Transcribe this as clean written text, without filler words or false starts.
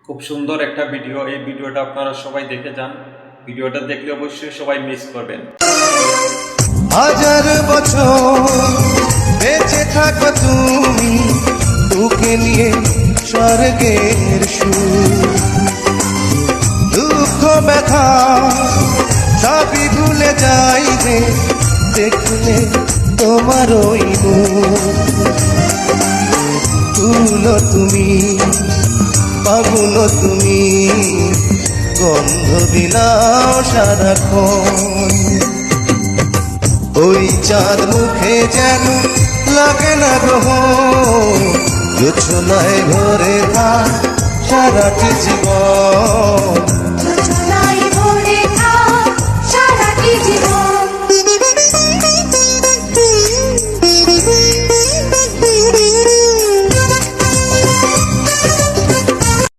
খুব সুন্দর একটা ভিডিও। এই ভিডিওটা আপনারা সবাই দেখে যান। ভিডিওটা দেখলে অবশ্যই সবাই মিস করবেন। হাজার বছর বেঁচে থাকো তুমি, তোকে নিয়ে স্বর্গের সুর। দুঃখ ব্যথা সবই ভুলে যাইবে দেখলে তোমার ওই মুখ। ফুল তুমি, পাগুল তুমি, গন্ধ বিলাও সারাক্ষণ। ওই চাঁদ মুখে যেন লাগে না গ্রহ, জোছনায় ভরে থাক সারাটি জীবন।